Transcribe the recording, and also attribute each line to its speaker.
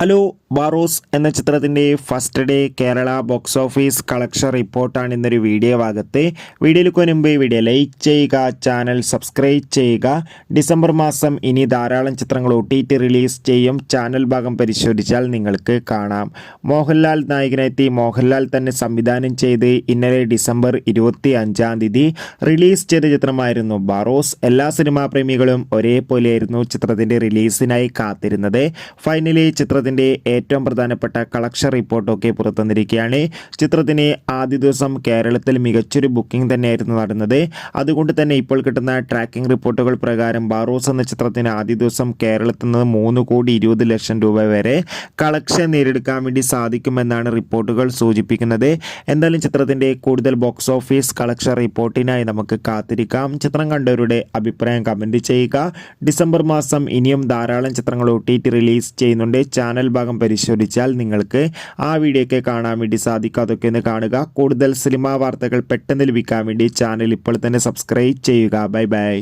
Speaker 1: Hello Barroz എന്ന ചിത്രത്തിൻ്റെ first day Kerala box office collection റിപ്പോർട്ടാണ് ഇന്നൊരു വീഡിയോ ഭാഗത്ത്. വീഡിയോയിലേക്ക് മുൻപ് വീഡിയോ ലൈക്ക് ചെയ്യുക, ചാനൽ സബ്സ്ക്രൈബ് ചെയ്യുക. ഡിസംബർ മാസം ഇനി ധാരാളം ചിത്രങ്ങൾ OTT റിലീസ് ചെയ്യും. ചാനൽ ഭാഗം പരിശോധിച്ചാൽ നിങ്ങൾക്ക് കാണാം. മോഹൻലാൽ നായകനെത്തി മോഹൻലാൽ തന്നെ സംവിധാനം ചെയ്ത് ഇന്നലെ ഡിസംബർ 25 റിലീസ് ചെയ്ത ചിത്രമായിരുന്നു ബാറോസ്. എല്ലാ സിനിമാ പ്രേമികളും ഒരേപോലെയായിരുന്നു ചിത്രത്തിൻ്റെ റിലീസിനായി കാത്തിരുന്നത്. ഫൈനലി ചിത്രത്തിൻ്റെ ഏറ്റവും പ്രധാനപ്പെട്ട കളക്ഷൻ റിപ്പോർട്ടൊക്കെ പുറത്തുവന്നിരിക്കുകയാണ്. ചിത്രത്തിന് ആദ്യ ദിവസം കേരളത്തിൽ മികച്ചൊരു ബുക്കിംഗ് തന്നെയായിരുന്നു നടന്നത്. അതുകൊണ്ട് തന്നെ ഇപ്പോൾ കിട്ടുന്ന ട്രാക്കിംഗ് റിപ്പോർട്ടുകൾ പ്രകാരം ബാറോസ് എന്ന ചിത്രത്തിന് ആദ്യ ദിവസം കേരളത്തിൽ നിന്ന് 3,20,00,000 രൂപ വരെ കളക്ഷൻ നേടിയെടുക്കാൻ വേണ്ടി സാധിക്കുമെന്നാണ് റിപ്പോർട്ടുകൾ സൂചിപ്പിക്കുന്നത്. എന്തായാലും ചിത്രത്തിൻ്റെ കൂടുതൽ ബോക്സ് ഓഫീസ് കളക്ഷൻ റിപ്പോർട്ടിനായി നമുക്ക് കാത്തിരിക്കാം. ചിത്രം കണ്ടവരുടെ അഭിപ്രായം കമൻറ്റ് ചെയ്യുക. ഡിസംബർ മാസം ഇനിയും ധാരാളം ചിത്രങ്ങൾ OTT റിലീസ് ചെയ്യുന്നുണ്ട്. ചാനൽ ഭാഗം പരിശോധിച്ചാൽ നിങ്ങൾക്ക് ആ വീഡിയോ ഒക്കെ കാണാൻ വേണ്ടി സാധിക്കും. അതൊക്കെ ഒന്ന് കാണുക. കൂടുതൽ സിനിമാ വാർത്തകൾ പെട്ടെന്ന് ലഭിക്കാൻ വേണ്ടി ചാനൽ ഇപ്പോൾ തന്നെ സബ്സ്ക്രൈബ് ചെയ്യുക. Bye bye.